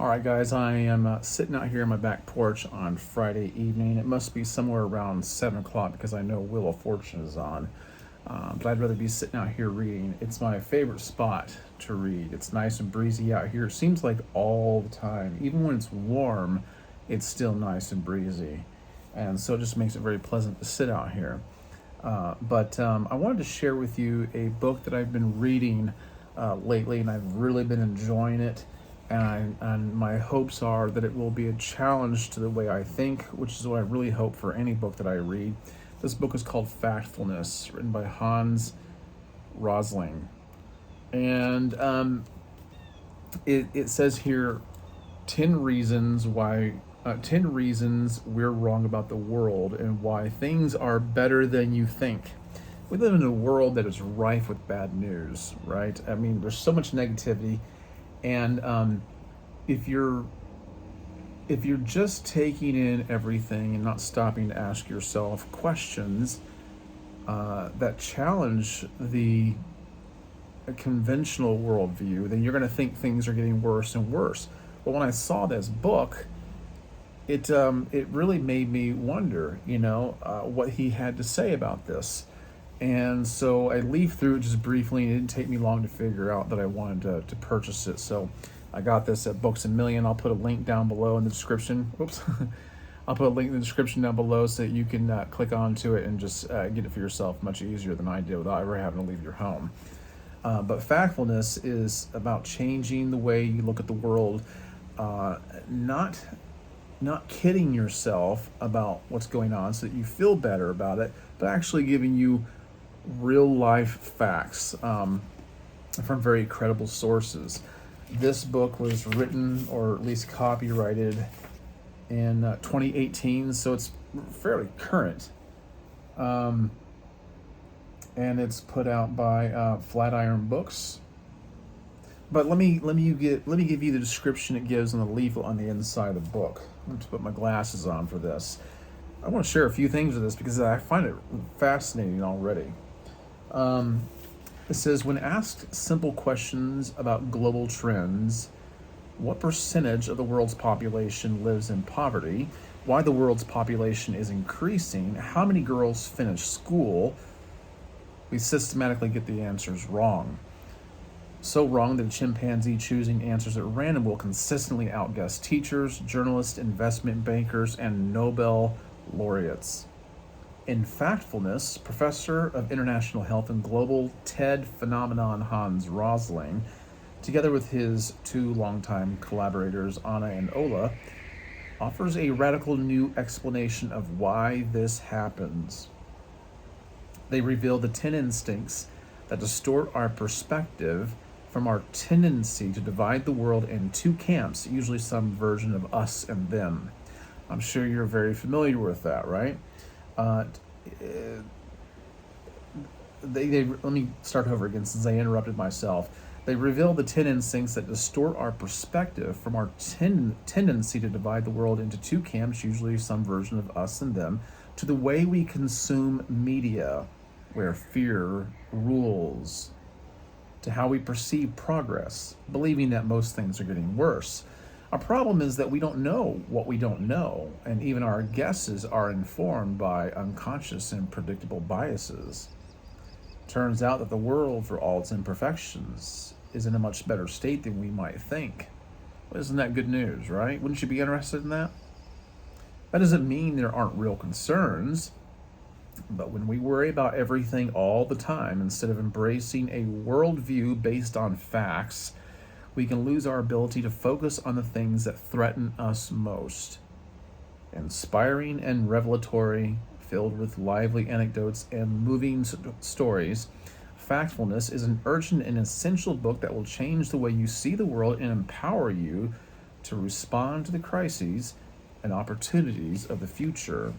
All right, guys, I am sitting out here on my back porch on Friday evening. It must be somewhere around 7 o'clock because I know Wheel of Fortune is on. But I'd rather be sitting out here reading. It's my favorite spot to read. It's nice and breezy out here. It seems like all the time. Even when it's warm, it's still nice and breezy. And so it just makes it very pleasant to sit out here. But I wanted to share with you a book that I've been reading lately, and I've really been enjoying it. And my hopes are that it will be a challenge to the way I think, which is what I really hope for any book that I read. This book is called Factfulness, written by Hans Rosling. And it says here 10 reasons we're wrong about the world and why things are better than you think. We live in a world that is rife with bad news, right? I mean, there's so much negativity. And if you're just taking in everything and not stopping to ask yourself questions that challenge the conventional worldview, then you're going to think things are getting worse and worse. But when I saw this book, it really made me wonder, what he had to say about this. And so I leafed through it just briefly, and it didn't take me long to figure out that I wanted to purchase it. So I got this at Books A Million. I'll put a link down below in the description. Oops. I'll put a link in the description down below so that you can click onto it and just get it for yourself much easier than I did without ever having to leave your home. But Factfulness is about changing the way you look at the world, not kidding yourself about what's going on so that you feel better about it, but actually giving you real life facts from very credible sources. This book was written, or at least copyrighted, in 2018, so it's fairly current. And it's put out by Flatiron Books. But let me give you the description it gives on the leaflet on the inside of the book. I'm going to put my glasses on for this. I want to share a few things with this because I find it fascinating already. It says, when asked simple questions about global trends, what percentage of the world's population lives in poverty, why the world's population is increasing, how many girls finish school, we systematically get the answers wrong. So wrong that a chimpanzee choosing answers at random will consistently outguess teachers, journalists, investment bankers, and Nobel laureates. In Factfulness, Professor of International Health and Global TED phenomenon Hans Rosling, together with his two longtime collaborators Anna and Ola, offers a radical new explanation of why this happens. They reveal the 10 instincts that distort our perspective from our tendency to divide the world in two camps, usually some version of us and them. I'm sure you're very familiar with that, right? Let me start over again since I interrupted myself. They reveal the 10 instincts that distort our perspective from our tendency to divide the world into two camps, usually some version of us and them, to the way we consume media, where fear rules, to how we perceive progress, believing that most things are getting worse. Our problem is that we don't know what we don't know, and even our guesses are informed by unconscious and predictable biases. Turns out that the world, for all its imperfections, is in a much better state than we might think. Well, isn't that good news, right? Wouldn't you be interested in that? That doesn't mean there aren't real concerns, but when we worry about everything all the time instead of embracing a worldview based on facts, we can lose our ability to focus on the things that threaten us most. Inspiring and revelatory, filled with lively anecdotes and moving stories, Factfulness is an urgent and essential book that will change the way you see the world and empower you to respond to the crises and opportunities of the future.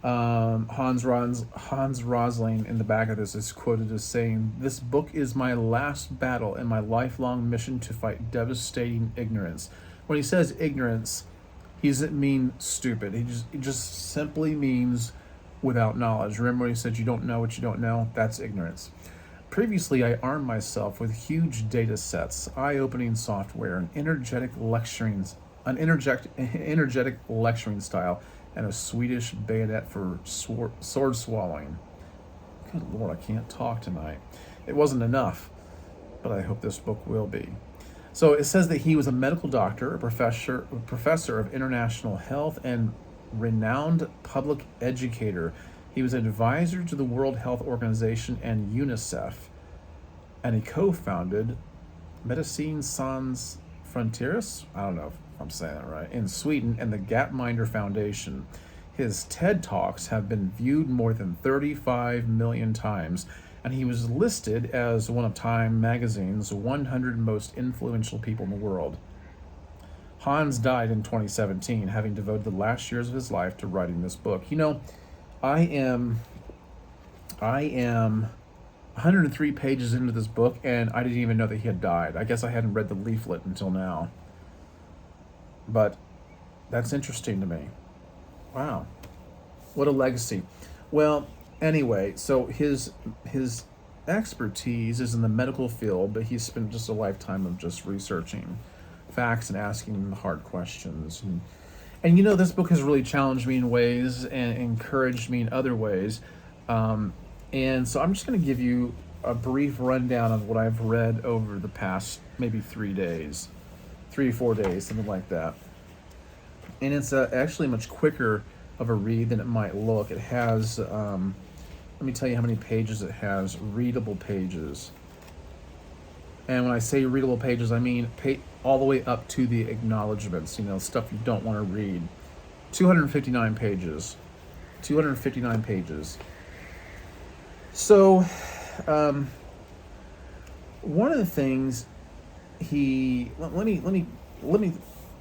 Hans Rosling in the back of this is quoted as saying, "This book is my last battle in my lifelong mission to fight devastating ignorance." When he says ignorance, he doesn't mean stupid. He just simply means without knowledge. Remember when he said you don't know what you don't know? That's ignorance. Previously, I armed myself with huge data sets, eye-opening software, an energetic lecturing style, and a Swedish bayonet for sword swallowing. Good Lord, I can't talk tonight. It wasn't enough, but I hope this book will be. So it says that he was a medical doctor, a professor of international health, and renowned public educator. He was an advisor to the World Health Organization and UNICEF, and he co-founded Medicine Sans Frontieres, I don't know if I'm saying that right, in Sweden, and the Gapminder Foundation. His TED Talks have been viewed more than 35 million times, and he was listed as one of Time magazine's 100 most influential people in the world. Hans died in 2017, having devoted the last years of his life to writing this book. You know, I am 103 pages into this book, and I didn't even know that he had died. I guess I hadn't read the leaflet until now. But that's interesting to me. Wow. What a legacy. Well, anyway, so his expertise is in the medical field, but he's spent just a lifetime of just researching facts and asking the hard questions. And you know, this book has really challenged me in ways and encouraged me in other ways. And so I'm just going to give you a brief rundown of what I've read over the past maybe 3 or 4 days, something like that. And it's actually much quicker of a read than it might look. It has, let me tell you how many pages it has, readable pages. And when I say readable pages, I mean all the way up to the acknowledgments, you know, stuff you don't want to read. 259 pages. 259 pages. So, one of the things let me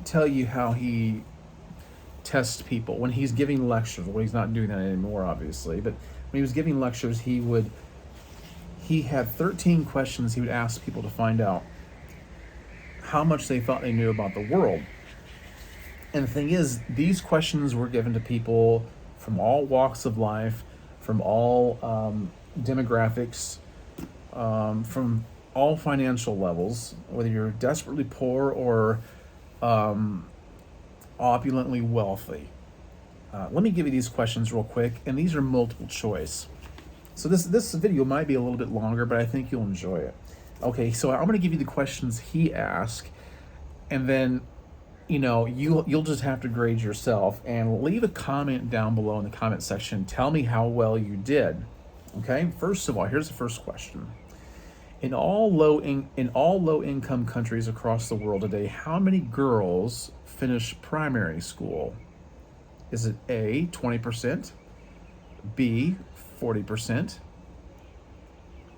tell you how he tests people when he's giving lectures. Well, he's not doing that anymore, obviously, but when he was giving lectures, he had 13 questions he would ask people to find out how much they thought they knew about the world. And the thing is, these questions were given to people from all walks of life, from all demographics, from all financial levels, whether you're desperately poor or opulently wealthy. Let me give you these questions real quick, and these are multiple choice. So this video might be a little bit longer, but I think you'll enjoy it. Okay, so I'm going to give you the questions he asked, and then, you know, you'll just have to grade yourself and leave a comment down below in the comment section. Tell me how well you did. Okay, first of all, here's the first question. In all low income countries across the world today, how many girls finish primary school? Is it A, 20%, B, 40%,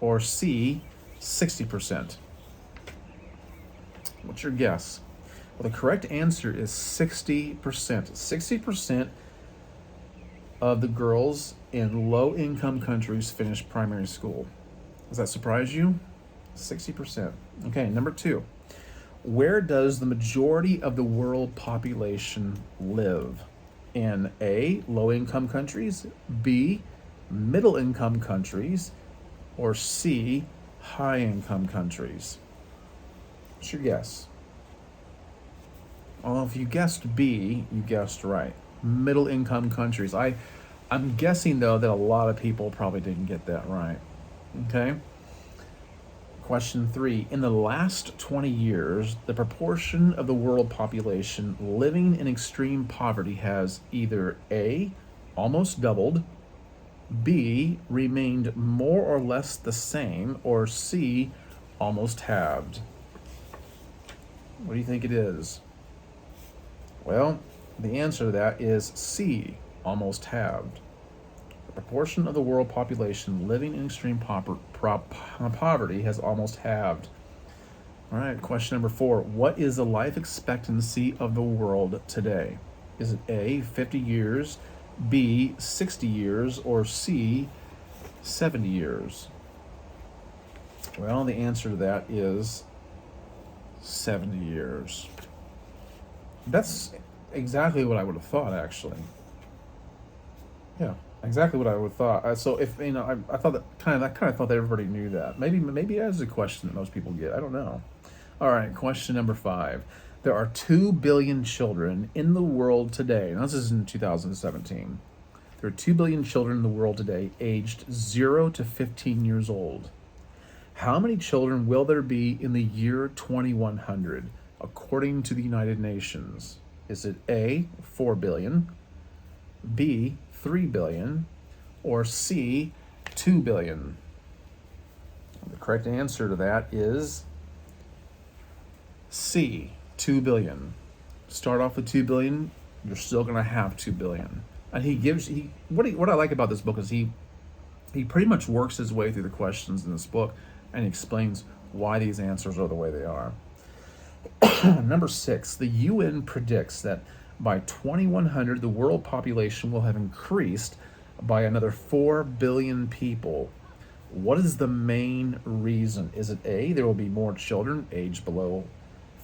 or C, 60%? What's your guess? Well, the correct answer is 60%. 60% of the girls in low-income countries finish primary school. Does that surprise you? 60%. Okay, number 2. Where does the majority of the world population live? In A, low-income countries, B, middle-income countries, or C, high-income countries? What's your guess? Well, if you guessed B, you guessed right. Middle-income countries. I'm guessing, though, that a lot of people probably didn't get that right. Okay? Question 3. In the last 20 years, the proportion of the world population living in extreme poverty has either A, almost doubled, B, remained more or less the same, or C, almost halved. What do you think it is? Well, the answer to that is C, almost halved. The proportion of the world population living in extreme poverty has almost halved. All right, question number 4. What is the life expectancy of the world today? Is it A, 50 years, B, 60 years, or C, 70 years? Well, the answer to that is 70 years. That's exactly what I would have thought, actually. Yeah, Exactly what I would thought. So if I thought that kind of thought that everybody knew that. Maybe that is a question that most people get. I don't know. All right, question number 5. There are 2 billion children in the world today. Now this is in 2017. There are 2 billion children in the world today, aged 0 to 15 years old. How many children will there be in the year 2100, according to the United Nations? Is it A, 4 billion, B, 3 billion, or C, 2 billion? The correct answer to that is C, 2 billion. Start off with 2 billion, you're still going to have 2 billion. And what I like about this book is he pretty much works his way through the questions in this book, and he explains why these answers are the way they are. Number 6, the UN predicts that by 2100, the world population will have increased by another 4 billion people. What is the main reason? Is it A, there will be more children aged below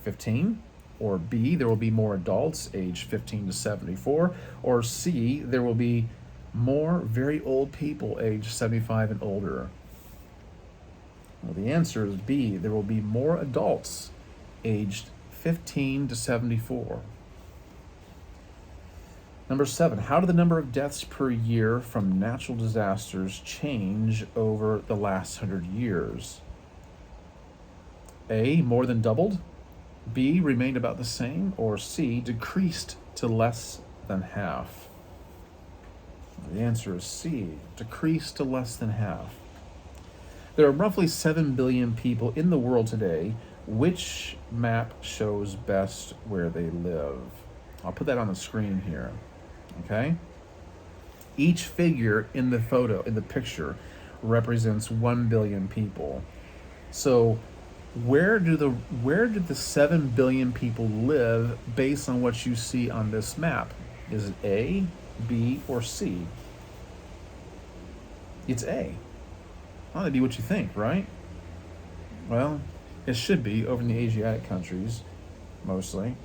15? Or B, there will be more adults aged 15 to 74? Or C, there will be more very old people aged 75 and older? Well, the answer is B, there will be more adults aged 15 to 74. Number 7, how did the number of deaths per year from natural disasters change over the last 100 years? A, more than doubled, B, remained about the same, or C, decreased to less than half? The answer is C, decreased to less than half. There are roughly 7 billion people in the world today. Which map shows best where they live? I'll put that on the screen here. Okay? Each figure in the picture, represents 1 billion people. So where did the 7 billion people live based on what you see on this map? Is it A, B, or C? It's A. Well, that'd be what you think, right? Well, it should be over in the Asiatic countries, mostly.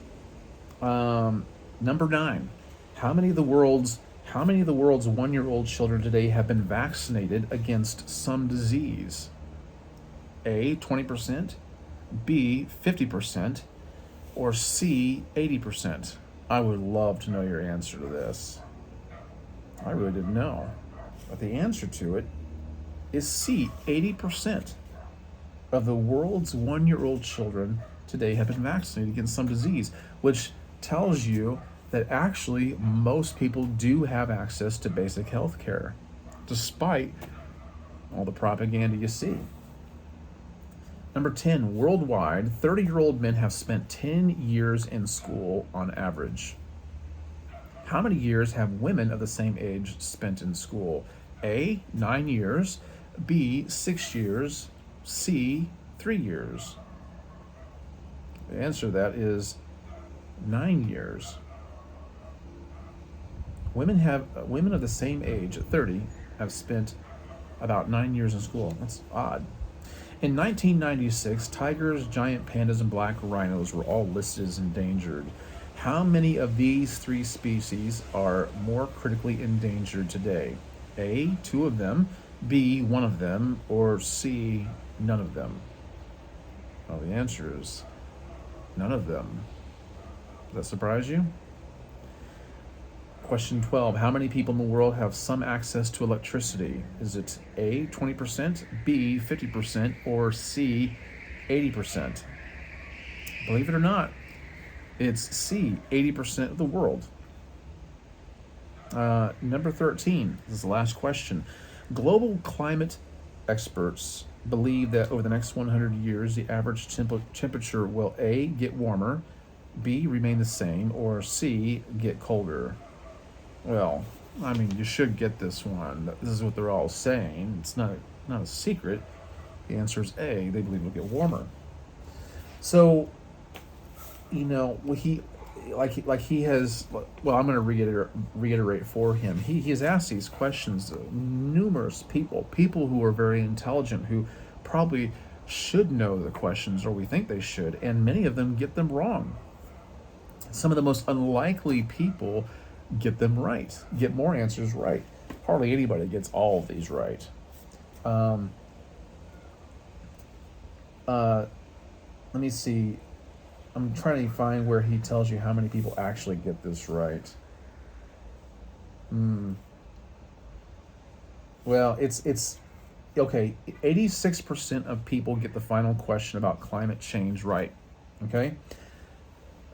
Number 9, how many of the world's 1-year-old children today have been vaccinated against some disease? A, 20%, B, 50%, or C, 80%? I would love to know your answer to this. I really didn't know. But the answer to it is C, 80% of the world's 1-year-old children today have been vaccinated against some disease, which tells you that actually most people do have access to basic health care, despite all the propaganda you see. Number 10, worldwide, 30-year-old men have spent 10 years in school on average. How many years have women of the same age spent in school? A, 9 years, B, 6 years, C, 3 years. The answer to that is 9 years. Women of the same age, at 30, have spent about 9 years in school. That's odd. In 1996, tigers, giant pandas, and black rhinos were all listed as endangered. How many of these 3 species are more critically endangered today? A, 2 of them, B, 1 of them, or C, none of them? Well, the answer is none of them. Does that surprise you? Question 12, how many people in the world have some access to electricity? Is it A, 20%, B, 50%, or C, 80%? Believe it or not, it's C, 80% of the world. Number 13, this is the last question. Global climate experts believe that over the next 100 years, the average temperature will A, get warmer, B, remain the same, or C, get colder. Well, I mean, you should get this one. This is what they're all saying. It's not a secret. The answer is A. They believe it'll get warmer. So, he has. Well, I'm going to reiterate for him. He has asked these questions to numerous people who are very intelligent, who probably should know the questions, or we think they should, and many of them get them wrong. Some of the most unlikely people get them right, get more answers right. hardly anybody gets all of these right. Let me see. I'm trying to find where he tells you how many people actually get this right. Well, it's okay. 86% of people get the final question about climate change right. Okay.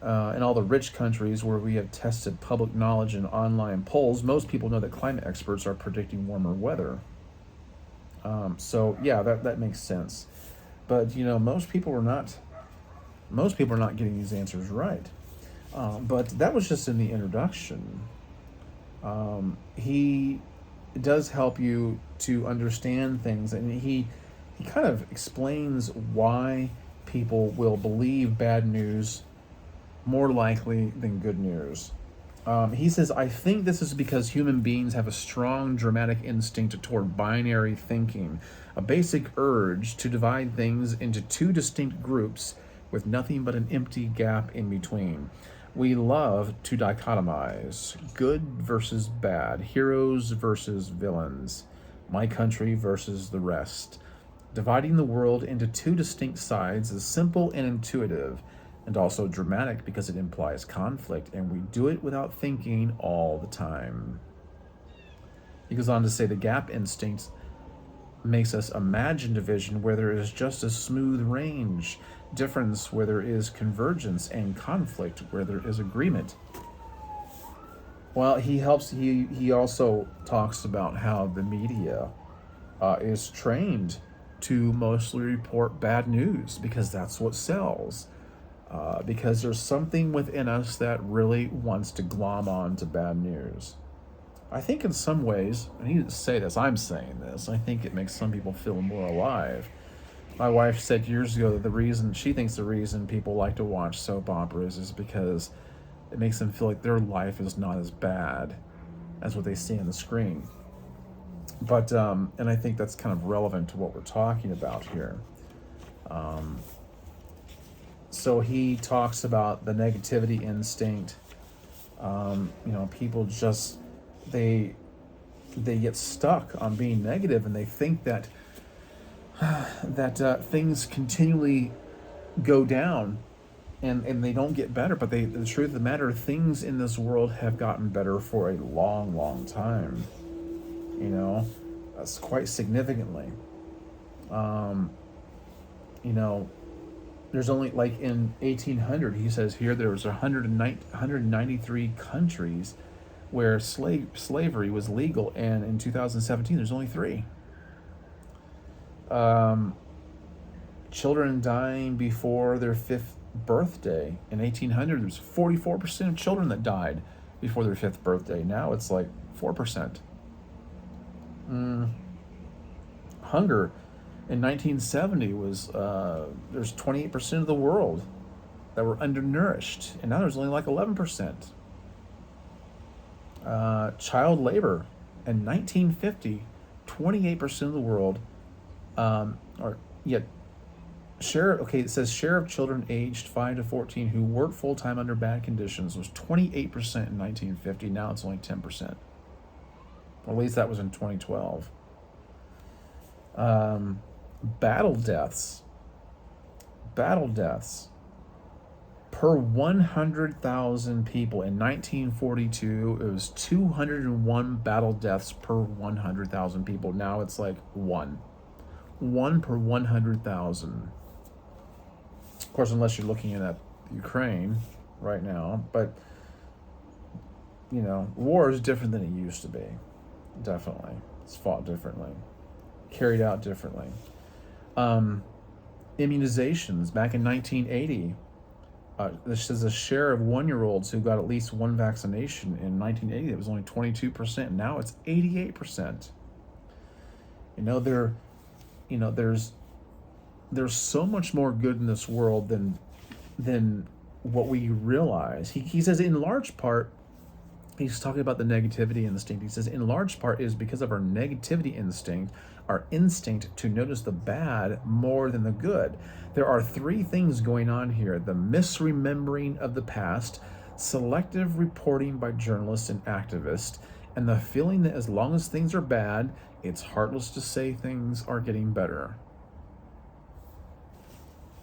In all the rich countries where we have tested public knowledge in online polls, most people know that climate experts are predicting warmer weather. So yeah, that makes sense. But most people are not. Most people are not getting these answers right. But that was just in the introduction. He does help you to understand things, and he kind of explains why people will believe bad news more likely than good news. He says, I think this is because human beings have a strong dramatic instinct toward binary thinking, a basic urge to divide things into two distinct groups with nothing but an empty gap in between. We love to dichotomize good versus bad, heroes versus villains, my country versus the rest. Dividing the world into two distinct sides is simple and intuitive, and also dramatic because it implies conflict, and we do it without thinking all the time. He goes on to say the gap instinct makes us imagine division where there is just a smooth range, difference where there is convergence, and conflict where there is agreement. Well, he also talks about how the media is trained to mostly report bad news because that's what sells. Because there's something within us that really wants to glom on to bad news. I think in some ways, and he didn't say this, I'm saying this, I think it makes some people feel more alive. My wife said years ago that she thinks the reason people like to watch soap operas is because it makes them feel like their life is not as bad as what they see on the screen. But, and I think that's kind of relevant to what we're talking about here. So he talks about the negativity instinct. People just, they get stuck on being negative, and they think that things continually go down and they don't get better. But the truth of the matter, things in this world have gotten better for a long, long time. That's quite significantly. There's only, like in 1800, he says here, there was 193 countries where slavery was legal, and in 2017 there's only 3. Children dying before their 5th birthday. In 1800, there was 44% of children that died before their 5th birthday. Now it's like 4%. Hunger in 1970 was there's 28% of the world that were undernourished, and now there's only like 11%. Child labor in 1950, 28% of the world, it says share of children aged 5 to 14 who work full-time under bad conditions was 28% in 1950. Now it's only 10%. Or at least that was in 2012. Battle deaths per 100,000 people. In 1942, it was 201 battle deaths per 100,000 people. Now it's like one per 100,000. Of course, unless you're looking at Ukraine right now. But, war is different than it used to be. Definitely. It's fought differently. Carried out differently. Immunizations back in 1980. This is a share of 1-year-olds who got at least one vaccination. In 1980, it was only 22%. Now it's 88%. There's so much more good in this world than what we realize. He says in large part, he's talking about the negativity instinct. He says in large part is because of our negativity instinct, our instinct to notice the bad more than the good. There are 3 things going on here: the misremembering of the past, selective reporting by journalists and activists, and the feeling that as long as things are bad, it's heartless to say things are getting better.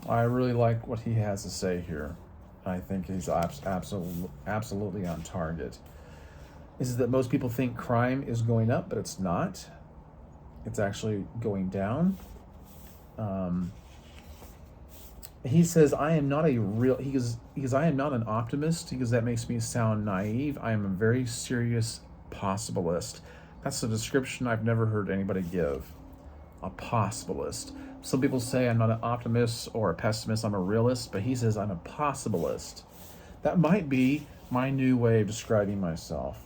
I really like what he has to say here. I think he's absolutely on target. Is that most people think crime is going up, but it's not. It's actually going down. He says, I am not a real, he goes, I am not an optimist. He goes, that makes me sound naive. I am a very serious possibilist. That's a description I've never heard anybody give. A possibilist. Some people say I'm not an optimist or a pessimist, I'm a realist, but he says I'm a possibilist. That might be my new way of describing myself.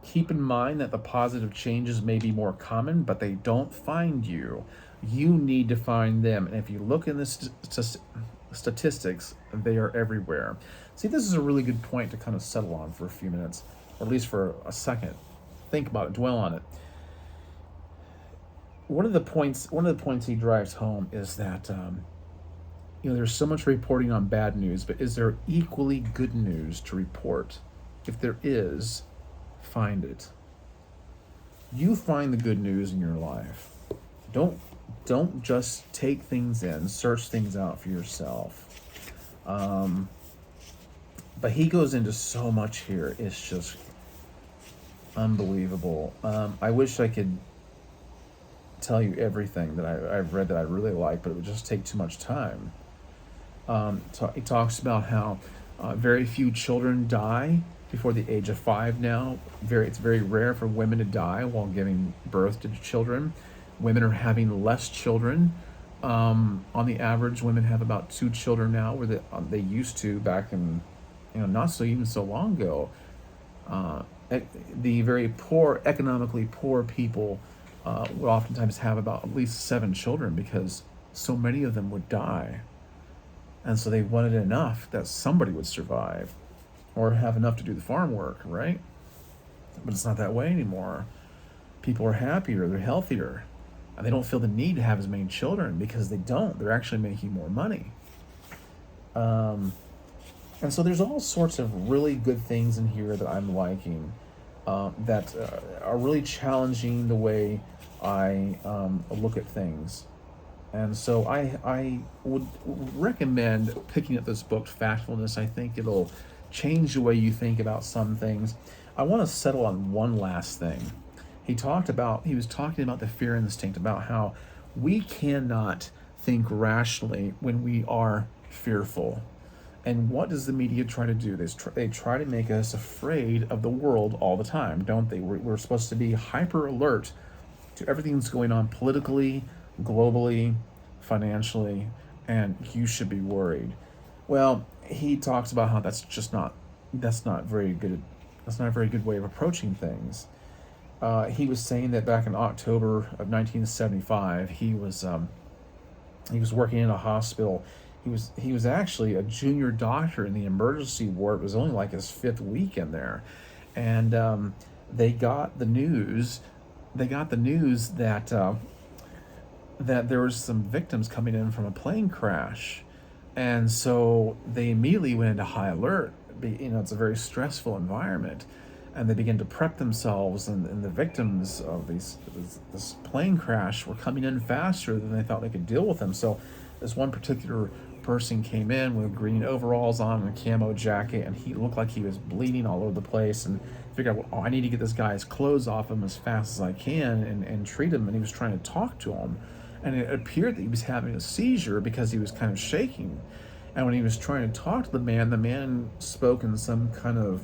Keep in mind that the positive changes may be more common, but they don't find you. You need to find them. And if you look in the statistics, they are everywhere. See, this is a really good point to kind of settle on for a few minutes, or at least for a second. Think about it, dwell on it. One of the points he drives home is that there's so much reporting on bad news, but is there equally good news to report? If there is, find it. You find the good news in your life. Don't just take things in, search things out for yourself. But he goes into so much here. It's just unbelievable. I wish I could tell you everything that I've read that I really like, but it would just take too much time. So he talks about how very few children die before the age of 5 now. It's very rare for women to die while giving birth to children. Women are having less children. On the average, women have about 2 children now, where they used to back in, not so even so long ago. The very poor, economically poor people would oftentimes have about at least 7 children because so many of them would die. And so they wanted enough that somebody would survive or have enough to do the farm work, right? But it's not that way anymore. People are happier, they're healthier, and they don't feel the need to have as many children because they don't. They're actually making more money. And so there's all sorts of really good things in here that I'm liking that are really challenging the way I look at things. And so I would recommend picking up this book, Factfulness. I think it'll change the way you think about some things. I want to settle on one last thing. He was talking about the fear instinct, about how we cannot think rationally when we are fearful. And what does the media try to do? They try to make us afraid of the world all the time, don't they? We're supposed to be hyper alert to everything that's going on politically, globally, financially, and you should be worried. Well, he talks about how that's not very good. That's not a very good way of approaching things. He was saying that back in October of 1975, he was working in a hospital. He was actually a junior doctor in the emergency ward. It was only like his 5th week in there, and they got the news. That there was some victims coming in from a plane crash, and so they immediately went into high alert. It's a very stressful environment, and they began to prep themselves. And the victims of this plane crash were coming in faster than they thought they could deal with them. So this one particular person came in with green overalls on and a camo jacket, and he looked like he was bleeding all over the place, and figured out, I need to get this guy's clothes off him as fast as I can and treat him. And he was trying to talk to him, and it appeared that he was having a seizure because he was kind of shaking. And when he was trying to talk to the man spoke in some kind of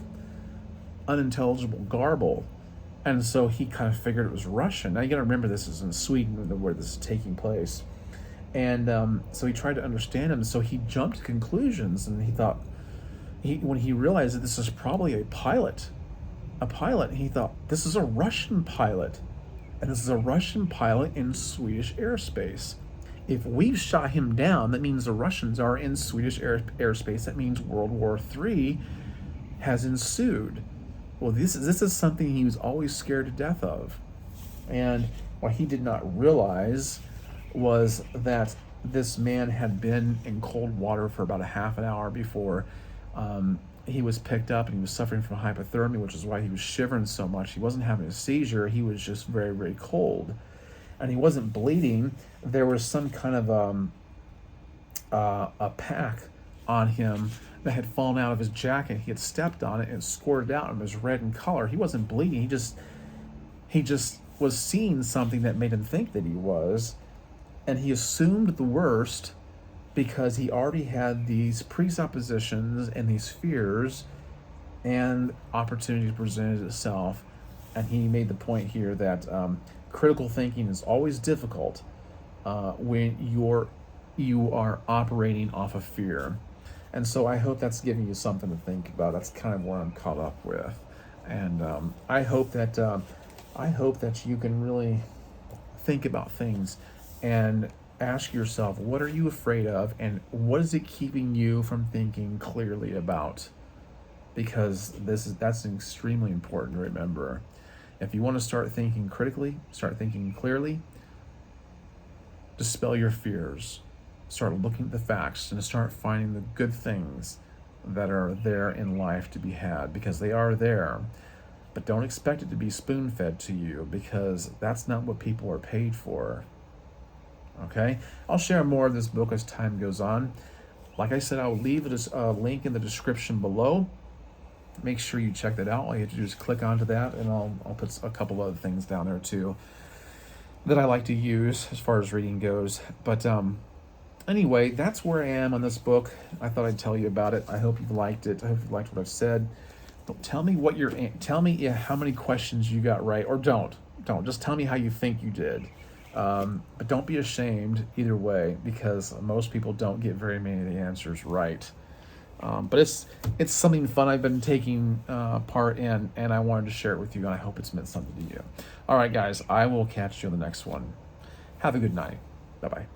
unintelligible garble. And so he kind of figured it was Russian. Now you gotta remember, this is in Sweden where this is taking place. And so he tried to understand him. So he jumped to conclusions, and he thought, when he realized that this is probably a pilot, he thought, this is a Russian pilot. And this is a Russian pilot in Swedish airspace. If we've shot him down, that means the Russians are in Swedish airspace. That means World War III has ensued. Well, this is something he was always scared to death of. And what he did not realize was that this man had been in cold water for about a half an hour before he was picked up and he was suffering from hypothermia, which is why he was shivering so much. He wasn't having a seizure. He was just very, very cold. And he wasn't bleeding. There was some kind of a pack on him that had fallen out of his jacket. He had stepped on it and squirted out and was red in color. He wasn't bleeding. He just was seeing something that made him think that he was. And he assumed the worst because he already had these presuppositions and these fears, and opportunity presented itself. And he made the point here that critical thinking is always difficult when you are operating off of fear. And so I hope that's giving you something to think about. That's kind of what I'm caught up with. And I hope that you can really think about things and ask yourself, what are you afraid of, and what is it keeping you from thinking clearly about? Because that's extremely important to remember. If you want to start thinking critically, start thinking clearly, dispel your fears, start looking at the facts, and start finding the good things that are there in life to be had, because they are there. But don't expect it to be spoon-fed to you, because that's not what people are paid for. Okay? I'll share more of this book as time goes on. Like I said, I'll leave a link in the description below. Make sure you check that out. All you have to do is click onto that, and I'll put a couple other things down there too that I like to use as far as reading goes. But anyway, that's where I am on this book. I thought I'd tell you about it. I hope you've liked it. I hope you liked what I've said. Tell me how many questions you got right, or don't. Just tell me how you think you did. But don't be ashamed either way, because most people don't get very many of the answers right. But it's something fun I've been taking part in, and I wanted to share it with you, and I hope it's meant something to you. All right, guys, I will catch you on the next one. Have a good night. Bye-bye.